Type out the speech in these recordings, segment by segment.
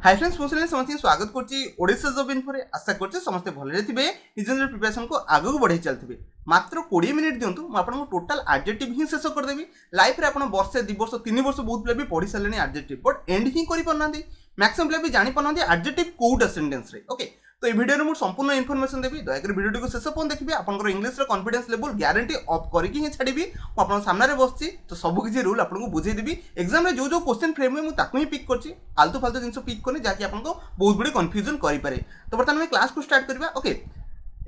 Hi friends मुझे समस्त स्वागत करसा जॉब इन्फो आशा कर समस्त भले थे निजर प्रिपरेशन को आगे बढ़े चलते मात्र 20 मिनिट दिंतु मुझे टोटाल आडजेक्टिव ही शेष करदेवी लाइफ में आप वर्षे 2 वर्ष 3 वर्ष बहुत पिला भी पढ़ी सारे आडजेक्टिव बट एंड ही करना मैक्सिमम पिला भी जाना आडजेक्टिव कोटा सेंटेंस रे ओके तो ये वीडियो में संपूर्ण इनफॉरमेशन देवी दयाक वीडियो को शेष पर्यंत देखिए आपंकर English confidence level guarantee of करके ही छाड़ी मुझे सामने बसची तो सबकि रूल आपको बुझेदेवी एग्जाम में जो जो क्वेश्चन फ्रेम में मुझे ही पिक कर आलतू फालतू जिन पिक करनी जहाँकि आपको बहुत गुड़े कन्फ्यूजन करें तो बर्तमान क्लास को स्टार्ट करवा ओके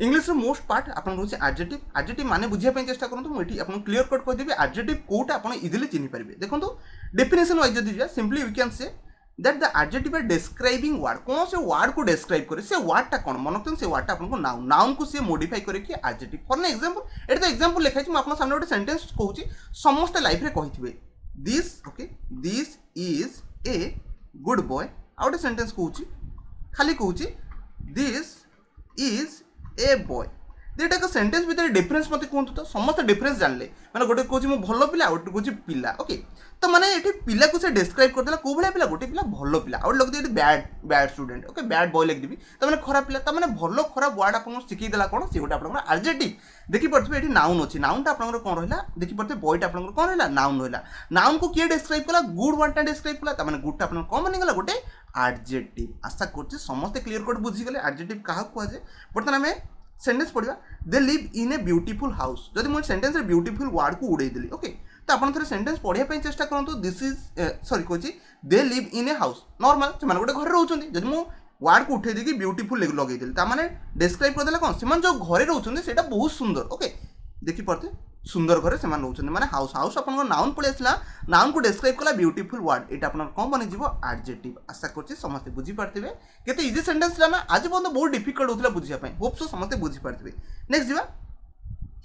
इंग्लिश मोस्ट पार्ट आप आडजेक्टिव आडजेक्टिव माने बुझाई चेष्टा करूँ मुझे आपको क्लीयर कट करदेवी आडजेक्टिव कोटा आप इजिली चिन्ह पारे देखो डेफिनेशन वाइज जब simply we can say that the adjective are describing word कौन से वर्ड को डिस्क्राइब करे से वर्डटा कौन मन रखते से वर्डटा आपको नाउन नाउन को सी मॉडिफाई करके adjective for example at the example लिखा है आपन सामने गोटे सेंटेंस कहूची समस्त लाइफ रे कहिथिबे this okay this is a good boy आ गोटे सेंटेंस कहूची खाली कहूची दिस इज ए बॉय दुईटा का सेंटेंस भितर डिफरेंस मत कहूँ तो समस्त डिफरेंस जानले मैंने गोटे कहूँ मो भल पिला गोटे कहूँ पिला ओके तो मैंने ये पिला को से डिस्क्राइब करदेला कौ भाया पिला गोटे पिला भल पिला और लगे ये bad bad student okay bad boy लिखदेवी तो मैंने खराब पिला तो मैंने भल खराब वर्ड आपको शिखीदेला कौन सी गोटे आप आडजेक्टिव देखिपे ये नाउन अच्छी नाउनटा आप कौन रहा देखिपे बॉयटा आप कौन रहा नाउन रहा नाउन को किए डिस्क्राइब कला गुड वर्डटा डिस्क्राइब कला तो मैंने गुडटा आप कौन बनीगला गोटे आडजेक्टिव आशा कर समस्त क्लीयर कट बुझीगले आडजेक्टिव क्या कहुए बर्तमान आम सेंटेंस पढ़ा they live in a beautiful house जब मुझे सेंटेंस ब्यूटीफुल वर्ड को उड़े देली ओके तो आप थे सेंटेंस पढ़ाई चेष्टा करूँ दिस इज सॉरी कहूँ they live in a house normal से गोटे घर रोचे जब मुझे वर्ड को उठे देगी ब्यूटीफुल लगेदेली तो डिस्क्राइब करदेला कौन से जो घरे रोचे बहुत सुंदर ओके देखिपे सुंदर घरे से रोचे मैंने हाउस हाउस आप नाउन पड़े आसला नाउन को डिस्क्राइब कला ब्यूटीफुल वर्ड यहाँ आप कौन बनीज आडजेक्टिव आशा कर समस्त बुझीपारे केते इजी सेंटेंस ना आज बहुत बहुत डिफिकल्ट होता बुझापी होप सो समस्त बुझीपारे नेक्स्ट जीवा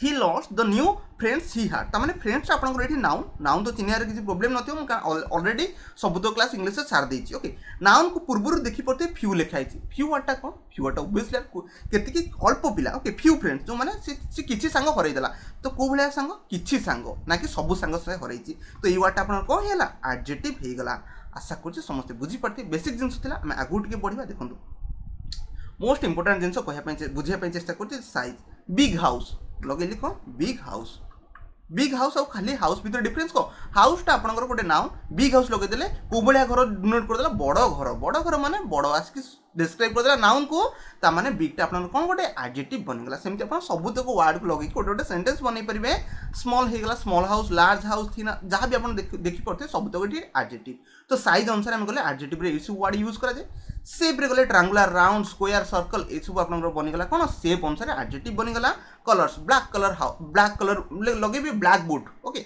he lost the new friends ही हार तमाने फ्रेंड्स आपंकर ये नाउन नाउन तो चिन्हार किसी प्रोब्लेम न ऑलरेडी सब तो क्लास इंग्लिश सार देती ओके नाउन को पूर्व देखिपे फ्यू लिखाई फ्यू वर्डटा कौन फ्यू वर्डटा ओबियसली केतिकी अल्प पिला ओके फ्यू फ्रेंड्स जो मैंने किसी सांग हरईदेला तो कौ भाया सांग किसी सांग ना कि सबू सांग से हरई तो ये वर्डटा आप कौन है आडजेक्टिव हो गला आशा कर समस्त बुझीपारे बेसिक जिन आम आगू टे बढ़ा देखो मोस्ट इंपोर्टाट जिन कहवाई बुझाई चेष्टा कर साइज बिग हाउस लगे कौन बिग हाउस और खाली हाउस भीतर डिफरेंस को हाउसटा आपंकर गोटे नाउन बिग हाउस लगेदेले कौ भाया घर डिनोट करदेला बड़ घर माने बड़ आसिक डिस्क्राइब करदेला नाउन को तामाने बिगटा आप कौन गोटे आडजेक्टिव बनीगला सेमती आप सबुतक वर्ड को लगे गोटे गोटे सेंटेंस बन पारे स्मॉल होगा स्मॉल हाउस लार्ज हाउस थी जहाँ भी आप देखिपे सबुतक ये आडजेक्टिव तो साइज अनुसार आम गले आडजेक्टिव ये सब वर्ड यूज कराए शेप रे गले ट्रायंगुलर राउंड स्क्वायर सर्कल ये सब आप बनीगला कौन शेप अनुसार आडजेक्टिव बनीगला कलर्स ब्लैक कलर लगे ब्लैक बुट ओके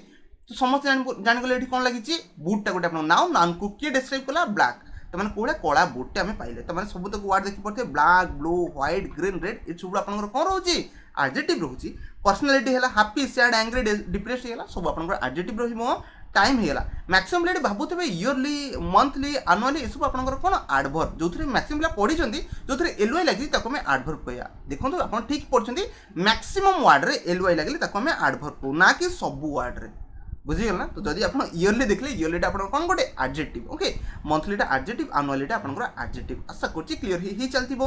तो समस्त जानीगले ये कौन लगी बुटा गोटे आप नाउन को किए डिस्क्राइब कला ब्लैक तो मैंने कौड़ा कला बुटे आम पाइले तो मैंने सब तक वर्ड देखिपे black blue white green red ये सब आप कौन रोचे आडजेक्टिव रोचे पर्सनालिटी है हैप्पी सैड एंग्री डिप्रेस्ड है सब आप आडजेक्टिव रहा टाइम होगा मैक्सिमम पिला भावुवे इयरली मंथली आनुअली ये सब आप कौन आडभर्ब जो मैक्सिमम पिला पढ़ी जो एलवाई लगी आम आडभर्ब कह देखो आप ठीक पढ़ते मैक्सिमम वर्ड रे एलवाई लगे आम आडभर्ब कहू ना कि सबू वर्ड रे बुझीगल ना तो जब आप इयरली देखले इयरलीटा आप कौन गोटे आडजेक्टिव ओके मंथलीटा आडजेक्टिव आनुअलीटा आप आडजेक्टिव आशा कर क्लीयर ही चलती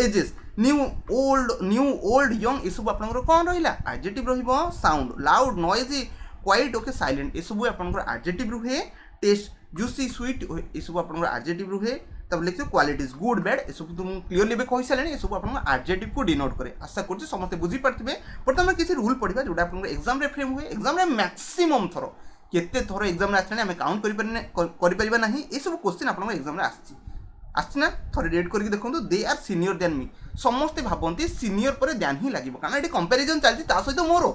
एजेस न्यू ओल्ड यंग ये सब आप कौन रहा adjective sound loud noisy quite okay silent ये सब आप आडजेक्टिव रुहे टेस्ट जूसी स्वीट ये सब आप आडजेक्टिव रुहे तब लिखते क्वालिटीज गुड बैड ये सब तुम क्लीयरली कही सारे ये सब आप आडजेक्टिव को डिनोट करे आशा कर समस्त बुझीपारे बर्तमान किसी रूल पढ़ा जोटा आप एग्जाम फ्रेम हुए एग्जाम मैक्सिमम थर केते थर एग्जाम आसने आम काउंट करें ना ये सब क्वेश्चन आप एग्जाम आसना थोड़े रेड करके देखो they are senior than me समस्ते भावती सीनियर पर ध्यान ही लगे कारण ये कंपेरिजन चलती सहित मोर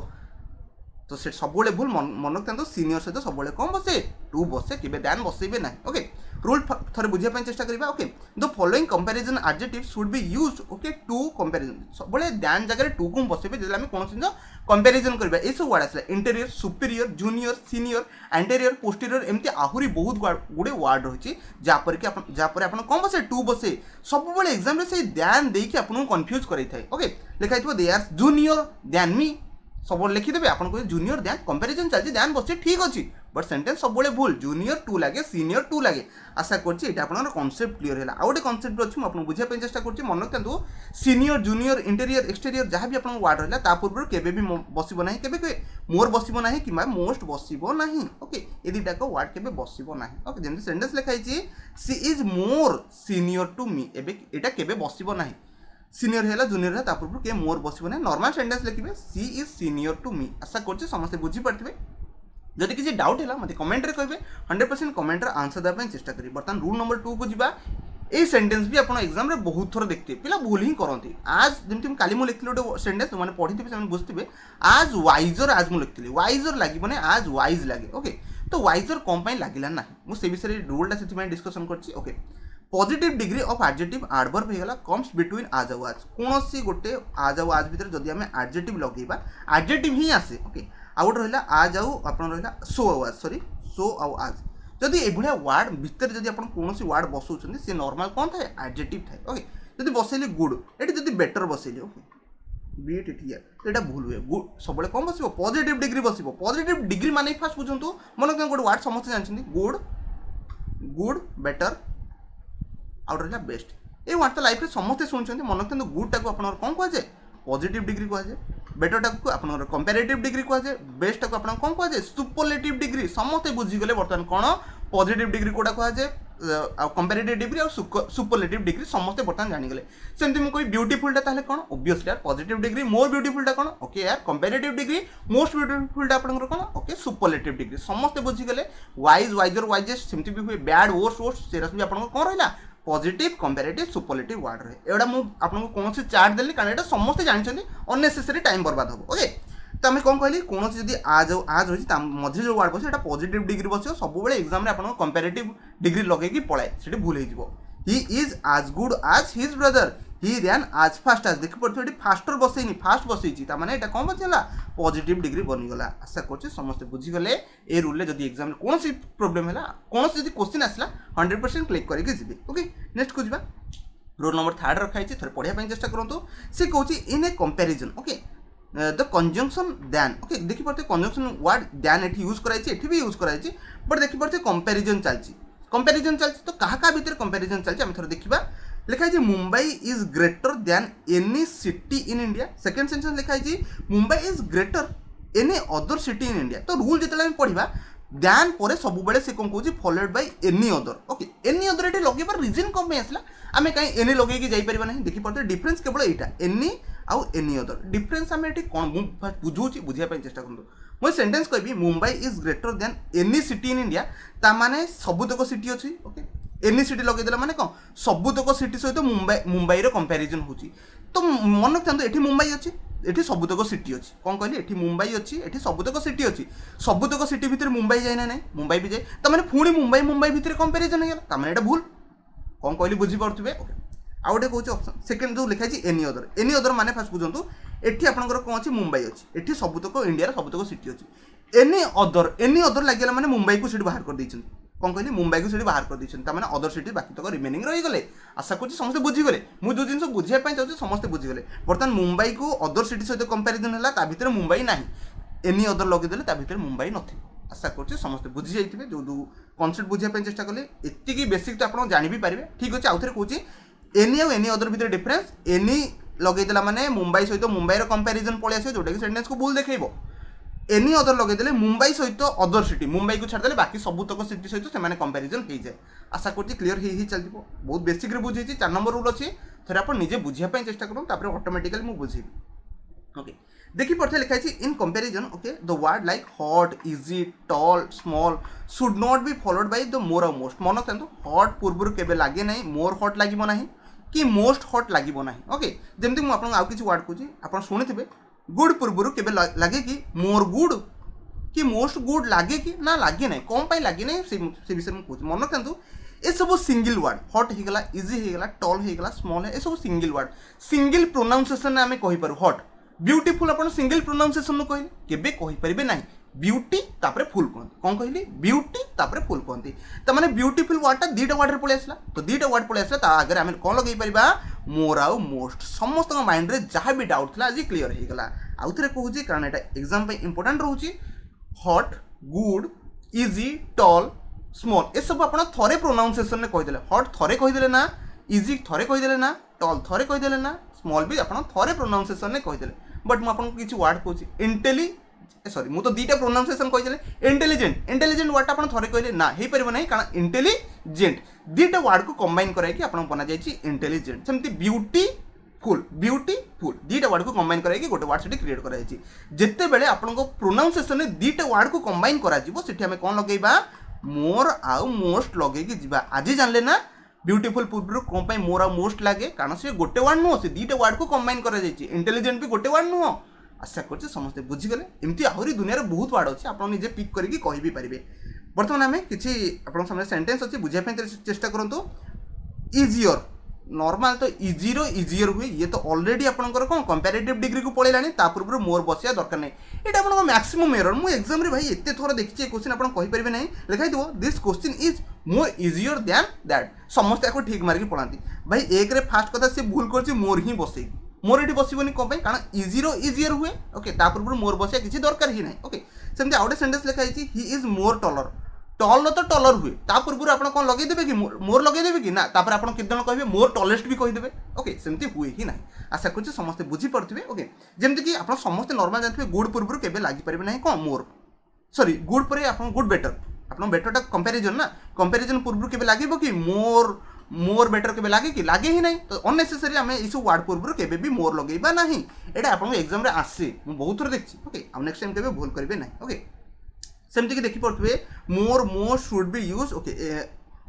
तो से सब भूल मन रखते सीनियर सहित सब कम बसे टू बसे कि ध्यान बसइबे ना ओके रूल थोड़े बुझाई चेष्टा करिबा okay the following comparison adjective should be used okay to comparison सब ध्यान जगह टू को बसइबे जब आम कौन चीज कंपैरिजन करबा ए सब वर्ड आसला interior superior junior senior anterior posterior एमती आहुरी बहुत गुड़े वर्ड रही जहाँपर कि जहाँपर आप कौन बसे टू बसे सब एग्जाम से ध्यान देकी आपको कन्फ्यूज कराई ओके लिखाई they are junior than me सब लिखिदेवे आप जूनियर ध्यान कंपेरिजन चलती ध्यान बस ठीक अच्छी बट सेंटेंस सब भूल जूनियर टू लगे सीनियर टू लगे आशा करछि एटा आपन कॉन्सेप्ट क्लियर है आ गोटे कॉन्सेप्ट अछि म आपन बुझिया पे चेष्टा करछि मन रखंतु सीनियर जूनियर इंटीरियर एक्सटीरियर जहाँ भी आपन वर्ड रहला ता पूर्व केबे भी बसिबो नाही केबे के मोर बसिबो नाही कि मोस्ट बसिबो नाही ओके ए दुटा को वर्ड केबे बसिबो नाही ओके जेम सेंटेंस लिखाई छी she is more senior to me एबे एटा केबे बसिबो नाही सीनियर है जूनियर है पूर्व के मोर बसो ना नॉर्मल सेंटेंस लिखे सी इज सीनियर टू मी आशा कर समस्त बुझीपारे जदि किसी डाउट है मत कमेंट रे कहे 100% कमेंट आंसर देवाई चेष्टा करी बर्तमान रूल नंबर 2 को जीवा ये सेंटेंस भी आप एग्जाम रे बहुत थर देखते पिला भूल ही करती आज जमी काली मुझे लिखी गोटे सेंटेंस मैंने पढ़ी थे बुझे आज वाइजर आज मुझे लिखी वाइजर लगे ना आज वाइज लगे ओके तो वाइजर कौन लगे ना मुझे विषय रूलटा से डिस्कसन कर okay positive degree of adjective adverb होगला कम्स बिटवीन आज आउ आज कौन सी गोटे आज आउ आज भितर जदि आम एडजेक्टिव लगेबा एडजेक्टिव ही आसे ओके आउ गोटे रहा आज आउ आपन रहा सो आउ आज सॉरी सो आउ आज जदि एभलिया वर्ड भितर जदि आपन कौन सी वर्ड बसौछन से नॉर्मल कौन थाए एडजेक्टिव थाए ओके जदि बसैली गुड एटी जदि बेटर बसैली ओके बीट इट हियर तो एटा भूल हुए गुड सबले कौन बसिबो पॉजिटिव डिग्री बसिबो पॉजिटिव डिग्री माने फास्ट बुझंतु मन के गोटे वर्ड समस्त जानछन गुड गुड बेटर आउट रहा बेस्ट ये वर्ड तो लाइफ में समस्ते शुणुंट मन रखते गुड टाक आप कौन कहुए पॉजिटिव डिग्री कहुए बेटर टाक आप कंपेरेटिव डिग्री कहुए बेस्ट टाक आप कौन कहुए सुपरलेटिव डिग्री समस्ते बुझीगले बर्तमान कौन पॉजिटिव डिग्री कोटा कहुए कंपेरेटिव डिग्री और सुपरलेटिव डिग्री समस्ते बर्तमान जानीगले सेमती मुझे ब्यूटीफुल टा कौन ओब्वियसली यार पॉजिटिव डिग्री मोर ब्यूटीफुल टा कौन ओके यार कंपेरेटिव डिग्री मोस्ट ब्यूटीफुल टा आपन कौन ओके सुपरलेटिव डिग्री समस्ते बुझीगले वाइज वाइजर वाइजेस्ट सेमती भी हुए बैड वर्स वर्स सेरा भी आपन कौन रहा पॉजिटिव कंपेरेटिव सुपरलेटिव वर्ड रहे एटा मु आपको कौन से चार्ट देली कारण एटा समस्ते जानछन अननेसेसरी टाइम बर्बाद हो ओके तो आम कौन कहली कौन जदि आज होती मझे जो वर्ड बस पॉजिटिव डिग्री बस सब एग्जाम आप कंपेरेटिव डिग्री लगे पलाए से भूल हो ही इज आज गुड आज हिज ब्रदर ही रैन आज फास्ट आज देख पड़े फास्टर बसैनी फास्ट बसई मैंने यहाँ कौन बचला पॉजिटिव डिग्री बनीगला आशा कर समस्त बुझीगले ए रूल जब एग्जाम कौन सी प्रोब्लेम है कौन सी क्वेश्चन आसला 100% क्लिक करके जी ओके नेक्स्ट को जी रोल नंबर 3 रखाई थे पढ़ाई चेष्टा करूँ सी कौन in a comparison okay the conjunction than okay देखी पारे कंजंक्शन वर्ड दैन ये यूज कराई भी यूज कराई बट देखी पारे कंपेरिजन चलती तो क्या भितर कंपेरिजन चलती आम थोड़ा देखा लिखाई है Mumbai is greater than any city in India second sentence लिखाई Mumbai is greater any other city in India तो रूल जो पढ़ा दैन पर सब बेले से कौन कौन followed by any other okay any other ये लगे रिजन कौन आसला आम कहीं एनी लगे जापर ना देखी पारे डिफरेंस केवल यहाँ एनी आउ एनी अदर डिफरेंस आम ये कौन बुझाऊँ बुझापी चेष्टा करूँ मुझे सेंटेंस कहि Mumbai is greater than any city in India ता माने सबुतक सिटी अच्छी ओके एनी सिटी लगेदेला माने कौन सबुतक सिटी सहित मुंबई कंपेरिजन होची तो मन रखता ये मुंबई अच्छी ये सबुतक सिटी अच्छी कौन कहली ये मुंबई अच्छी ये सबुतक सिटी अच्छी सबुतक सिटी भितर मुंबई जाए ना मुंबई भी जाए तो मैंने पुणी मुंबई भितर कंपेरिजन होगा मैंने भूल कौन कहली बुझीपे ओके आउ गोटे कौन ऑप्शन सेकेंड जो लिखाई एनी अदर माने फास्ट बुझंतु एठी आपनकर कौन अच्छी मुंबई अच्छी एठी सबुतक इंडिया सबुतक सिटी अच्छी एनी अदर लगे मैंने मुंबई को सीट बाहर कर देइछन कौन कहली मुंबई को सीट बाहर कर देइछन ता माने अदर सिटी बाकी तक रिमेनिंग रही गले आशा कर समस्त बुझीगले मुझे जो जिन बुझापी चाहूँ समस्त बुझीगले बर्तमान मुंबई को अदर सिटी सहित कंपेरिजन है ता भितर मुंबई ना एनी अदर लगेदेले ता भितर मुंबई नथी आशा कर समस्त बुझी जाइए जो कनसेप्ट बुझापी चेष्टा कले एतिकी बेसिक तो आप जानी भी पारे ठीक अच्छे आउ थे कौन एनी आउ एनी अदर भितर डिफरेंस एनी लगेदेला माने मुंबई सहित मुंबई कंपेरिजन पलि आस जोटा कि सेंटेंस को भूल देखो एनी अदर लगेदेले मुंबई सहित अदर सिटी मुंबई को छाड़देले बाकी सबुतक सिटी सहित से कंपेरिजन हो जाए आशा कर क्लीयर ही चलती बहुत बेसिक बुझे 4 नंबर रूल अच्छी थे आप निजे बुझापी चेष्टा करूँ ऑटोमेटिकली मुझे बुझेबी ओके देखी पड़े लिखाई in comparison okay the word like hot easy tall small should not be followed by the more और मोस्ट मन रखते हॉट पूर्व केबे लगे ना मोर हॉट लगे ना कि मोस्ट हॉट लगे ना ओके जमती मुझे आउ किसी वर्ड कहूँ आप शुणी गुड पूर्व केबे लगे कि मोर गुड कि मोस्ट गुड लगे कि ना लगे ना कौन पाई लगे ना से विषय में कहूँ मन रखते ये सब सिंगल वर्ड हॉट होगला इजी होगला टॉल होगला स्मॉल है ये सब सिंगल वर्ड सिंगल प्रोनाउंसिएशन आम कहीपर हॉट ब्यूटीफुल आप सिंगल प्रोनाउंसिएशन कहले केबे कहि परिबे नाही ब्यूटी तापरे फुल कहते कौन कहली ब्यूटी तापरे फुल कहते तो माने ब्यूटीफुल वर्डटा दुईटा वर्ड पलि आसला तो दुईटा वर्ड पलि आसला आगे आम कौन लगे पारिबा मोर आउ मोस्ट समस्त माइंड रे जहाँ भी डाउट था आज क्लीयर हो गला आउ थे कहूँ कारण यहाँ एग्जाम इंपोर्टाट रोचे हॉट गुड इजी टल स्मॉल ए सब आप थोड़े प्रोनाउंसिएशन में कहीदे हट थोड़े कहीदे ना इजी थोड़े कहीदे ना टल थोड़े कहीदे ना स्मॉल भी आप थोड़े प्रोनाउंसिएशन में कहीदे बट मुझे किसी वर्ड कहूँ इंटेली सॉरी मुझे तो दुईटा प्रोनाउंसिएशन कहीदे इंटेलिजेंट इंटेलिजेंट वर्ड आप थोड़े कहले ना हो पार ना कारण इंटेलिजेंट दुईटा वर्ड को कंबाइन कराई आप बना जाए इंटेलिजेंट सेमती ब्यूटीफुल ब्यूटीफुल दुईटा वर्ड को कंबाइन कराई गोटे वर्ड से क्रिएट कराई जिते बेले आपको प्रोनाउंसिएशन में दुईटा वर्ड को कंबाइन करा आम कौन लगेगा मोर आउ मोस्ट लगे जी आज जानले ना ब्यूटीफुल पूर्व कौन पर मोर आउ मोस्ट लगे कारण से गोटे वर्ड नुह से दुईटा वर्ड को कंबाइन कराई इंटेलिजेंट भी गोटे वर्ड नुह आशा कर समस्ते बुझीगले एमती आहरी दुनिया बहुत वर्ड अच्छे आप निजे पिक करके कह भी पारे बर्तमान आम कि आप सामने सेंटेंस अच्छे बुझाई चेष्टा करूँ इजियर नॉर्मल तो इजी रो इजियर हुए ये तो ऑलरेडी आपंकर कौन कंपेरेटिव डिग्री को पड़ेलानी पूर्व मोर बसिया दरकार नहीं ये आप मैक्सिमम एरर मुझे एग्जाम भाई एत थर देखिए क्वेश्चन आप कहींपारे ना लिखाई थो this question is more easier then that समस्त आपको ठीक मार्क पढ़ाती भाई एक रे फास्ट कथा से भूल कर मोर ही बसई मोर ये बसबनी कौन कारण इजी रो इजियर हुए ओके पूर्व मोर बसिया किसी दरकार ही ना ओके सेमती आउटे सेंटेंस लिखाई ही इज मोर टलर टल तो टलर हुए पूर्व आप कौन लगेदेवे कि मोर लगेदेवे कि ना आप कितने जन कहे मोर टलेस्ट भी कहीदेवे ओके सेमती हुए ही ना आशा कर समस्ते बुझीपे ओके जमीक आप समस्ते नॉर्मल जानते गुड पूर्व के लगिपारे ना कौन मोर सॉरी गुड पर आप गुड बेटर आप बेटरटा कंपेरिजन ना कंपेरिजन पूर्व के लगे कि मोर मोर बेटर के लगे कि लगे ही नहीं तो अननेसेसरी आम यू वर्ड पूर्व के भी मोर लगेबा ना यहाँ आपको एग्जाम आसे मुझे बहुत थर देखी ओके आप नेक्स्ट टाइम के भूल करेंगे ना ओके सेमती देखी पड़े more more should be use okay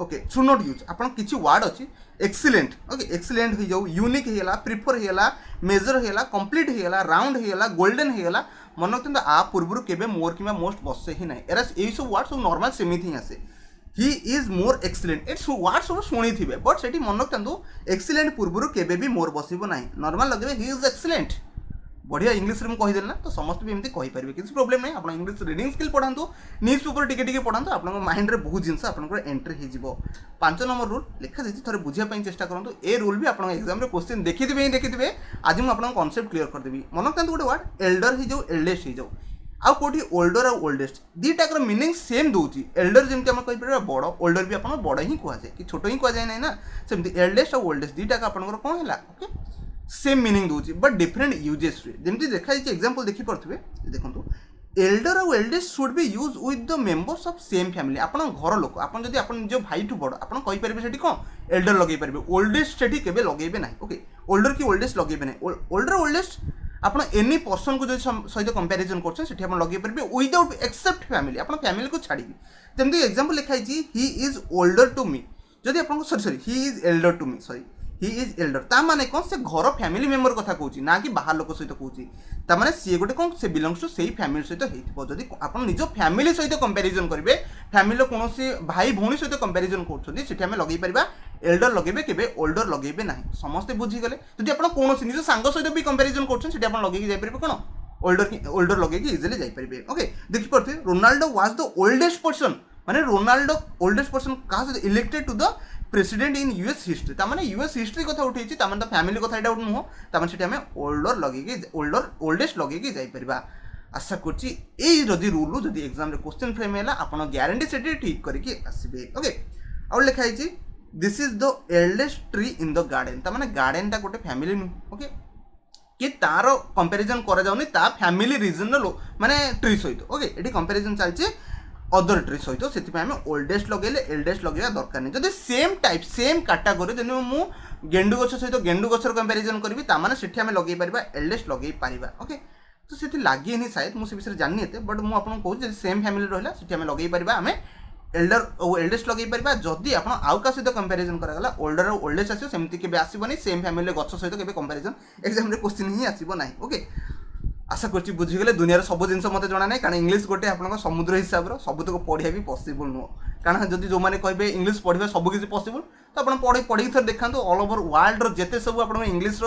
okay should not use आप किसी वर्ड अच्छी एक्सीलेंट ओके एक्सीलेंट हो जाऊ यूनिक होगा प्रिफर होगा मेजर होगा कंप्लीट होगा राउंड होगा गोल्डन होगा मन रखते आ पूर्व के मोर कि मोस्ट बसे ही ना एरा यही सब वर्ड सब नॉर्मल सेमती ही आसे ही is more excellent a word सब शुणी थे बट से मन रखता एक्सीलेंट पूर्व के भी मोर बसब ना नॉर्मल लगे ही इज एक्सीलेंट बढ़िया इंग्लीश में कहीदेल ना तो समस्त भी एमती कहींपारे किसी प्रोब्लेम नहीं आप इंग्लीश रीडिंग स्किल पढ़ातु न्यूज पेपर टिके पढ़ातु आप माइंड में बहुत जिन आप एंट्री हो 5 नंबर रूल लिखा जाए थोड़े बुझापी चेष्टा करूँ ए रूल भी आप एग्जाम में क्वेश्चन देखिथे ही देखिथे आज मुझे आपको कॉन्सेप्ट क्लियर करदेवी मन रखता गोटे वर्ड एल्डर हो जाऊ एल्डेस्ट हो जाऊ आउ कौटी ओल्डर आउ ओल्डेस्ट दुईटाक मीनिंग सेम दूसरी एल्डर जमी आम कहीपर बड़ ओल्डर भी आप बड़ ही कहुए कि छोट ही कहुए ना सेमती एल्डेस्ट आउ ओल्डेस्ट दुईटाक आपंकर कौन है ओके सेम मीनिंग दूसरी बट डिफरेंट यूजेस हुए जमी देखा एग्जांपल देखी पारे देखो एल्डर और eldest should be use with the members of same family आप घर लोक आप निज भाई ठू बड़ आप कहींपारे कौन एल्डर लगे पारे ओल्डेस्ट से केवे लगे ना ओके ओल्डर कि ओल्डेस्ट लगे ना ओल्डर ओल्डेस्ट आप एनी पर्सन को जो सहित कंपेरिजन कर लगे पारे विदाउट एक्सेप्ट फैमिली आप फैमिली को छाड़ी जमी एग्जांपल लिखाई he is older to me जदि आप sorry sorry he is elder to me sorry he is elder ता माने कौन से घर फैमिली मेंबर कथा कहूँ ना कि बाहर लोक सहित कहूँ ता माने सी गोटे कौन से बिलंग्स टू सेही फैमिली सहित होइथिबो जदि आप निज फैमिली सहित कंपेरिजन करेंगे फैमिली कौन भाई भौणी सहित कंपेरिजन कर लगे पार एल्डर लगे केवे ओल्डर लगे ना समस्ते बुझीगले जदि आप कौन निज सांग सहित भी कंपेरिजन कर लगे जापर कौन ओल्डर लगे इजिली जापर ओके देखी पारे Ronaldo was the oldest person माने रोनाल्डो ओल्डेस्ट पर्सन क्या सहित elected to the president in US history तामाने यूएस हिस्ट्री कथा उठी तामाने तो फैमिली कथा एटा नुह तामाने सेठी हमें ओल्डर लगे ओल्डेस्ट लगे जाई परिबा आशा करछि एई जदि रूल जदि एग्जाम रे क्वेश्चन फ्रेम हैला आपण ग्यारंटी सेठी ठीक करके आसीबे ओके आ लिखा है this is the eldest tree in the garden तामाने गार्डन टा गोटे फैमिली नु ओके कि तार कंपैरिजन करा जाउनी ता फैमिली रीजन लो माने ट्री सहित ओके एठी कंपैरिजन चलछि अदर ट्री सहित से आम ओल्डेस्ट लगे एल्डेस्ट लगे दरकार नहीं जब सेम टाइप सेम कैटेगरी जब मु गेंडु गछ सहित गेंडु गछर कंपैरिजन करी तामाने सेठी आम लगे पारिबा एल्डेस्ट लगे पारिबा ओके तो से लगे नहीं शायद मुझे विषय जानी एते बट मुझे आपको कहूँ सेम फैमिली रहा सेठी आम लगे पारिबा आम एल्डर और एल्डेस्ट लगे पारिबा जदि आप आउ का सहित कंपैरिजन करागला ओल्डर और ओल्डेस्ट आसो सेमती केबे आसीबनी सेम फैमिली गछ सहित केबे कंपैरिजन एग्जाम रे क्वेश्चन ही आसीबो नाही ओके आशा कर बुझीगले दुनिया सब जिन मत जना ना कारण इंग्लीश गोटे आप समुद्र हिसाब से सबुतक पढ़ा भी पसिबल नुह कारण जब जो मैंने कहे इंग्लीश पढ़ा सब किसी पसिबल तो आप पढ़ी थर देखा ऑल ओवर वर्ल्ड जिते सब आप इंग्लीश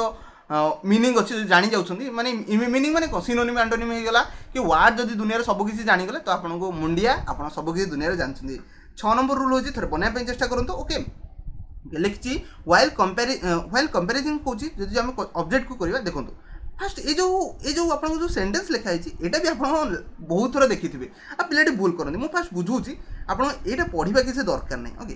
मीनिंग अच्छी जानी जाऊँगी माने मीनिंग माने कौन सिनोनिम एंटोनिम होगा कि वर्ड जब दुनिया सब किसी जानीगले तो आपको मुंडिया आप सब किसी दुनिया जानते 6 नंबर रूल हो थे बनाई चेष्टा करूँ ओके लिखी व्हाइल कंपेरिजिंग कौन जब आम ऑब्जेक्ट को करवा देखो फास्ट ये जो आपन जो सेंटेंस लिखा है एटा भी आपन बहुत थोड़ा देखिथिबे आ पिलाटी भूल करନ୍ତି मु फास्ट बुझुची आपन एटा पढिबा किसी दरकार नै ओके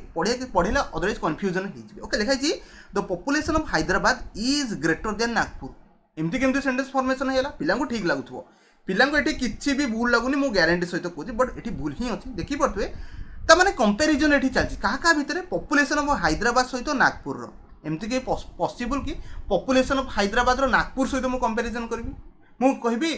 पढिला अदरवाइज कंफ्यूजन हो जिवे ओके लिखा है the population of Hyderabad is greater then Nagpur एमती केमती सेंटेंस फॉर्मेशन हैला पिला को ठीक लागुथबो पिला को एठी किछि भी भूल लागुनी मु ग्यारंटी सहित कहूची बट एठी भूल ही अछि देखि पड़थबे त माने कंपैरिजन एठी चलछि का भितरे पॉपुलेशन ऑफ हैदराबाद सहित नागपुर रो एमती के पॉसिबल कि पॉपुलेशन ऑफ हैदराबाद रो नागपुर सहित मु कंपैरिजन करबी मु कहबी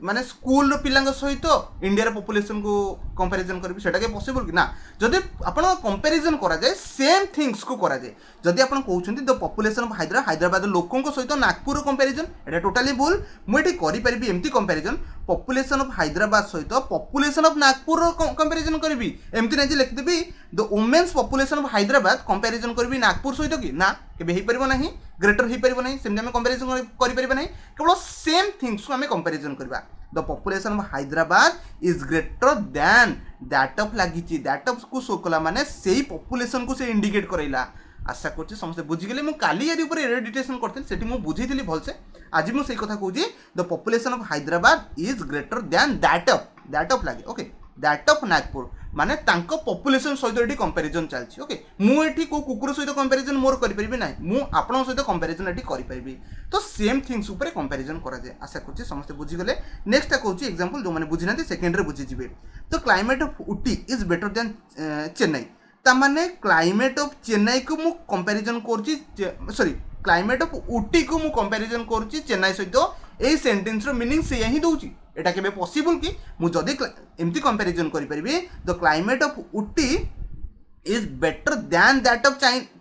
माने स्कूल रो पिलांग सहित इंडिया रो पॉपुलेशन को कंपैरिजन करबी सेटा के पॉसिबल कि ना जदि आपण कंपैरिजन करा जाय सेम थिंग्स को करा जाय जदि आपण कहउछन्ती द पॉपुलेशन ऑफ हैदराबाद लोकों को सहित नागपुर रो कंपैरिजन एटा टोटली भूल मु एठी करि परिबी एमती कंपैरिजन पॉपुलेशन ऑफ हैदराबाद सहित पॉपुलेशन ऑफ नागपुर रो कंपैरिजन करबी एमती नै जे लिख देबी the women's population of Hyderabad comparison करबी नागपुर सहित कि ना केबे हे परिबो नाही ग्रेटर हे परिबो नाही सेमते हम कंपैरिजन करि परिबो नाही केवल सेम थिंग्स को हम कंपैरिजन करबा the population of Hyderabad is greater then that of लागिची दैट ऑफ को शो कला माने सेही पॉपुलेशन को से इंडिकेट करैला आशा करछि समस्त बुझि गेले मु काली यारी ऊपर एडिटेशन करथिल सेठी मु बुझिथिली भलसे आज मु सेही कथा कहूची the population of Hyderabad is greater then that of लागे ओके दैट ऑफ नागपुर माने तांको पॉपुलेशन सहित एठी कंपैरिजन चलछि ओके मु एठी को कुकुर सहित कंपैरिजन मोर करि परिबि नै मु आपन सहित कंपैरिजन एठी करि परिबि तो सेम थिंग्स ऊपर कंपैरिजन करा जाय आशा करछि समस्त बुझि गेले नेक्स्ट कहूची एग्जांपल जो माने बुझिनांती सेकेंड रे बुझि जिवे तो climate of Ooty is better then Chennai ता माने क्लाइमेट ऑफ चेन्नई को मु कंपैरिजन करछि सॉरी क्लाइमेट ऑफ ऊटी को मु कंपैरिजन करछि चेन्नई सहित ए सेंटेंस रो मीनिंग से यही दउछि एटा केबे पॉसिबल कि मु जदी एमती कंपैरिजन करि परिबे the climate of Ooty is better then that of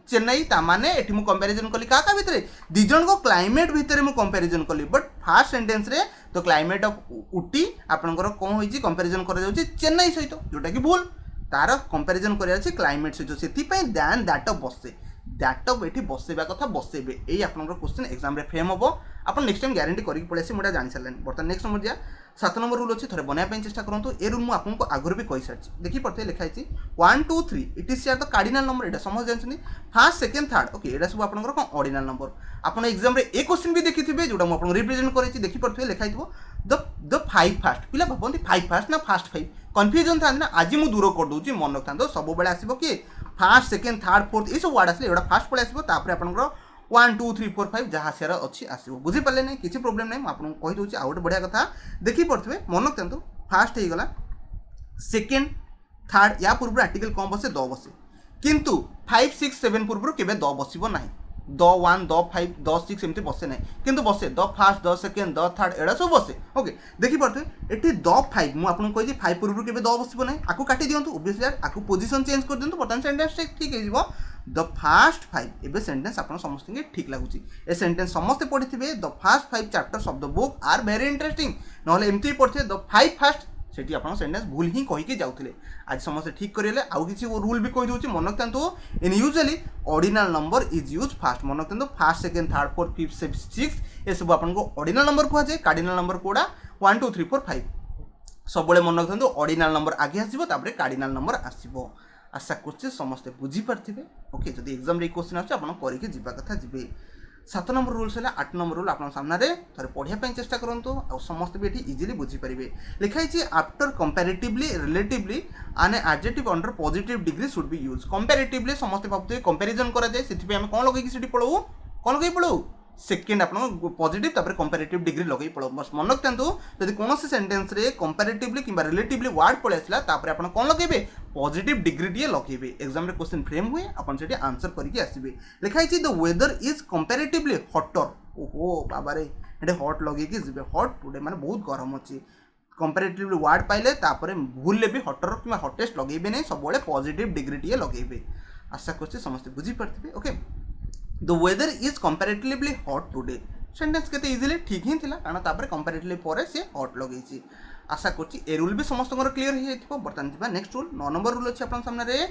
Chennai ता माने एठी मु कंपैरिजन कली का भितरे दी जन को क्लाइमेट भितरे मु कंपैरिजन कली बट फर्स्ट सेंटेंस रे द क्लाइमेट ऑफ ऊटी आपनकर कोन होईची कंपैरिजन करा जाउची चेन्नई सहित जोटा कि भूल तार कंपैरिजन करिया अछि क्लाइमेट सहित सेति पय देन दैट ऑफ बसे दैट ऑफ एठी बसेबा कथा बसेबे एई आपनकर क्वेश्चन एग्जाम रे फ्रेम हबो आपन नेक्स्ट टाइम गारंटी करि पळेसी मोटा जानि सरलेन बर्तन नेक्स्ट नंबर जा 7 नंबर रूल अछि थरे बनाय पय चेष्टा करंतु ए रूल मु आपनको आगर भी कहि सारछि देखि पड़ते लिखा छि 1 2 3 इट इज यार द कार्डिनल नंबर एटा समझ जानछनी फर्स्ट सेकंड थर्ड ओके एटा सब आपनकर कोन ऑर्डिनल नंबर आपन एग्जाम रे ए क्वेश्चन भी देखिथिबे जोटा मु आपन रिप्रेजेंट करै छि देखि पड़ते लिखा हितबो द 5 फर्स्ट पिला भाबंती 5 फर्स्ट ना फर्स्ट 5 कंफ्यूजन था ना आज मु दूर कर दउछि मन रखथांदो सब बेले आसीबो कि फर्स्ट सेकंड थर्ड फोर्थ ए सब वर्ड आसले एटा फर्स्ट पळे आसीबो तापर आपनकर 1 2 3 4 5 जहाँ सेर अच्छी आसो बुझी पारे ना किसी प्रोब्लेम ना आपको कही दूसरी आउ गोटे बढ़िया कथा देखी पड़े मन रखते फास्ट हो गला सेकेंड थर्ड या पूर्व आर्टिकल कौन बसे द बसे किंतु 5 6 7 पूर्व केबे द बसिबो नाही द 1 द 5 द 6 एमती बसे नाही किंतु बसे the first the second the third एड़ा सब बसे ओके देखि पड़ते एठी द 5 मु आपन कहि 5 पूर्व केबे द बसिबो नाही आकु काटी दियंतु ऑब्वियसली आकु पोजीशन चेंज कर दियंतु बटन सेंटेंस ठीक हे जिवो द फर्स्ट 5 एबे सेंटेंस आपन समस्त के ठीक लागुची ए सेंटेंस समस्त पढिथिबे the first 5 chapters of the book are very interesting नहले एमती पढथे द 5 फर्स्ट सेठी आपन सेंटेंस भूल ही कहि के जाउथिले आज समस्त ठीक करिले आउ किछि वो रूल भी कहि दोछि मन रखतंतु in usually ordinal number is use first मन रखतंतु first second third fourth fifth sixth ए सब आपन को ऑर्डिनल नंबर को जाय कार्डिनल नंबर कोडा 1 2 3 4 5 सब बळे मन रखतंतु ऑर्डिनल नंबर आगे आसीबो तापर कार्डिनल नंबर आसीबो आशा करछे समस्त बुझी पारथिबे ओके जदि एग्जाम रे क्वेश्चन आछे आपन करिके जिबा कथा जिबे 7 नंबर रूल्स है 8 नंबर रूल आपन सामने रे थरे पढिया पय चेष्टा करंतु आ समस्त भी एठी इजीली बुझी परिबे लिखाई छि after comparatively relatively an adjective under positive degree should be use comparatively समस्त भाबते कंपैरिजन करा जाय सेति पे हम कोन लगै कि सेठी पळौ कोन लगै पळौ सेकेंड आपन पॉजिटिव तापर कंपैरेटिव डिग्री लगै पळौ बस मन रखतंतु जदि कोनोसी सेंटेंस रे कंपैरेटिवली किबा रिलेटिवली वर्ड पळे आसला तापर आपन कोन लगैबे पॉजिटिव डिग्री टिए लगैबे एग्जाम रे क्वेश्चन फ्रेम हुए आपन सेठी आंसर करिके आसीबे लिखाई छि the weather is comparatively hotter ओहो बाबा रे एटे हॉट लगै कि जिबे हॉट टुडे माने बहुत गरम अछि कंपैरेटिवली वर्ड पाइले तापर भूल ले भी हॉटर किबा हॉटेस्ट लगैबे नै सब बेले पॉजिटिव डिग्री टिए लगैबे आशा करछि समस्त बुझी पारथिबे okay the weather is comparatively hot today sentence केते इजीली ठीक ही थिला कारण तापर कंपैरेटिवली परे से हॉट लगैछि आशा करछि ए रूल भी समस्त क्लियर हो जाइथिबो बर्तन जिबा नेक्स्ट रूल 9 नंबर रूल अछि आपन सामने रे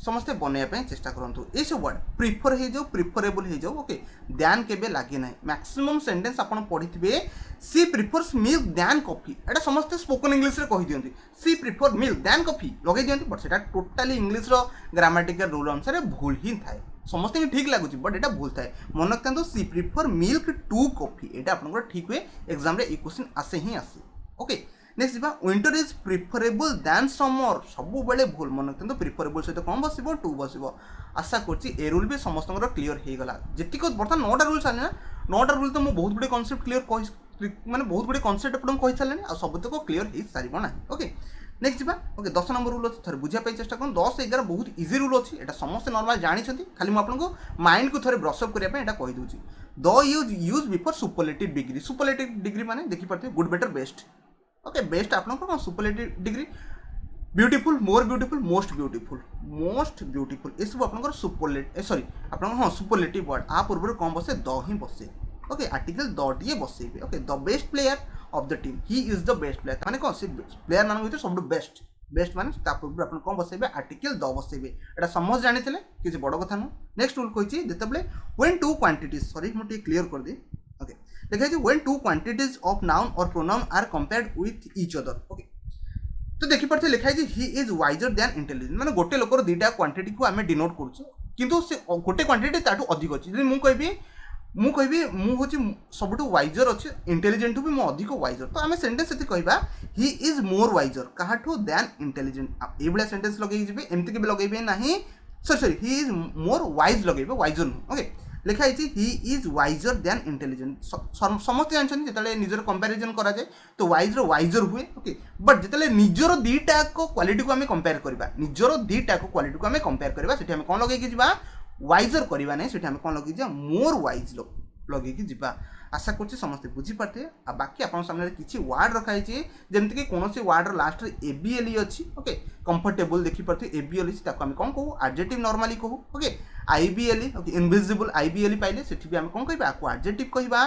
समस्त बनैया पे चेष्टा करंतु ए सब वर्ड प्रिफर हे जाऊ प्रिफरेबल हे जाऊ ओके ध्यान केबे लागे नै मैक्सिमम सेंटेंस आपन पढिथिबे सी प्रिफर्स मिल्क दैन कॉफी एटा समस्त स्पोकन इंग्लिश रे कहि दियंती सी प्रिफर मिल्क दैन कॉफी लगे दियंती बट सेटा टोटली इंग्लिश रो ग्रामेटिकल रूल अनुसार भूल ही थाए समस्त ठीक लगुच बट एटा भूल थाए मन रखता सी प्रिफर मिल्क टू कॉफी एटा आपन ठीक हुए एग्जाम रे क्वेश्चन आसे ही आसे ओके नेक्स्ट जी winter is preferable than summer सब बेले भूल मन रखता प्रिफरेबल सहित कौन बस टू बस आशा कर रूल भी समस्त क्लीयर हो गला जी बर्तमान 9टा रूल सारे ना 9टा रूल तो मुझे बहुत गुड़े कनसेप्ट क्लीयर माने बहुत गुड़े कनसेप्ट आपको कही सारे आ सबतक क्लीयर हो सारी ना ओके नेक्स्ट जी ओके 10 नंबर रूल अच्छे थे बुझापी चेस्ट कर 10 11 बहुत इजी रूल अच्छी एटा समस्त नॉर्मल जानते खाली मुझे आपको माइंड को थे ब्रशअप करने कहीदे the use before superlative degree माने देखिए good better best okay best आपको superlative degree beautiful more beautiful most beautiful ये सब आप सुपरलेटिव सॉरी आप हाँ सुपरलेटिव वर्ड आ पूर्व कौन बसे द ही बसे ओके आर्टिकल द टी बसइबे okay the best player of the team he is the best player माने कौन से प्लेयर मान भर सब बेस्ट माने पूर्व आप कौन बसइबे आर्टिकल द बसइबे एटा समझ जानी किसी बड़ कथा नुह नेक्स्ट रूल कही जितेबाला व्हेन टू क्वांटिटीज सॉरी मुझे क्लीयर कर दी ओके देखा when two quantities of noun और pronoun are compared with each other okay तो देखिए लिखाई he is wiser than intelligent माने गोटे लोकर दुईटा क्वांटिटी को आम डिनोट करुचे किंतु से गोटे क्वांटिटी ताठू अधिक अच्छी जब मुझे हूँ सब वाइजर अच्छे इंटेलिजेंट भी मुझे अधिक वाइजर तो आम सेन्टेन्स ये कहवा ही इज मोर वाइजर क्या दैन इंटेलिजेंट ये सेन्टेन्स लगे एमती के लगे ना sorry he is more wise लगे वाइजर नुह ओके लिखाई he is wiser than intelligent समस्त जानते जो निजर कंपेरिजन करा जाए तो वाइजर वाइजर हुए ओके बट जो निजर दीटा क्वालिटी को आम कंपेयर करवा निजर दीटा क्वालिटी को आम कंपेयर करवा से कौन लगे वाइजर करवा नहीं से कौन लगे मोर वाइज लगे जा आशा कर समस्ते बुझीपारे आ बाकी आप सामने किसी वार्ड रखाई जमीक कि कौन से वार्ड लास्ट एबीएलई अच्छी ओके कंफर्टेबल देखिए एबीएलई आम कौन कहूँ एडजेक्टिव नॉर्मली कहूँ ओके आईबीएलई ओके इनविजिबल आईबीएलई पाइले से आम कौन कह आपको एडजेक्टिव कहवा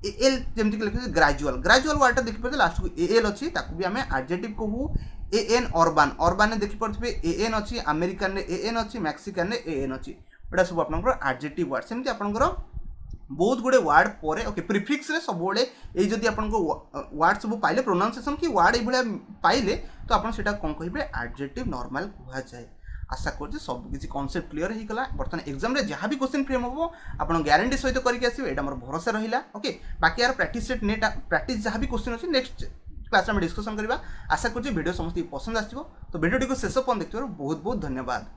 एल जमीक लिखे ग्राजुअल वार्ड देखिए लास्ट को एल अच्छी भी आम एडजेक्टिव कहूँ एएन अर्बान देखिए एएन अच्छी अमेरिकान एएन अच्छी मैक्सिकान एएन अच्छी एटा सब आप एडजेक्टिव वार्ड सेमती आप बहुत गुड़े वार्ड पर ओके प्रिफिक्स रे सब ये जदि आपको वार्ड सब पाइले प्रोनाउंसिएशन कि वार्ड ये पाइले तो आप कौन कहे एडजेक्टिव नॉर्मल कहुए आशा कर सब किसी कॉन्सेप्ट क्लियर हो गला बर्तमान एग्जाम रे जहाँ भी क्वेश्चन फ्रेम हम आप गारंटी सहित करके आसवे यहाँ मोर भरोसा रहा ओके बाकी यार प्रैक्टिस सेट नेट प्रैक्टिस जहाँ भी क्वेश्चन अच्छे नेक्स्ट क्लास में डिस्कसन करवा आशा कर वीडियो समस्त पसंद आसो तो वीडियो को शेष पर्यंत देखिए बहुत बहुत धन्यवाद।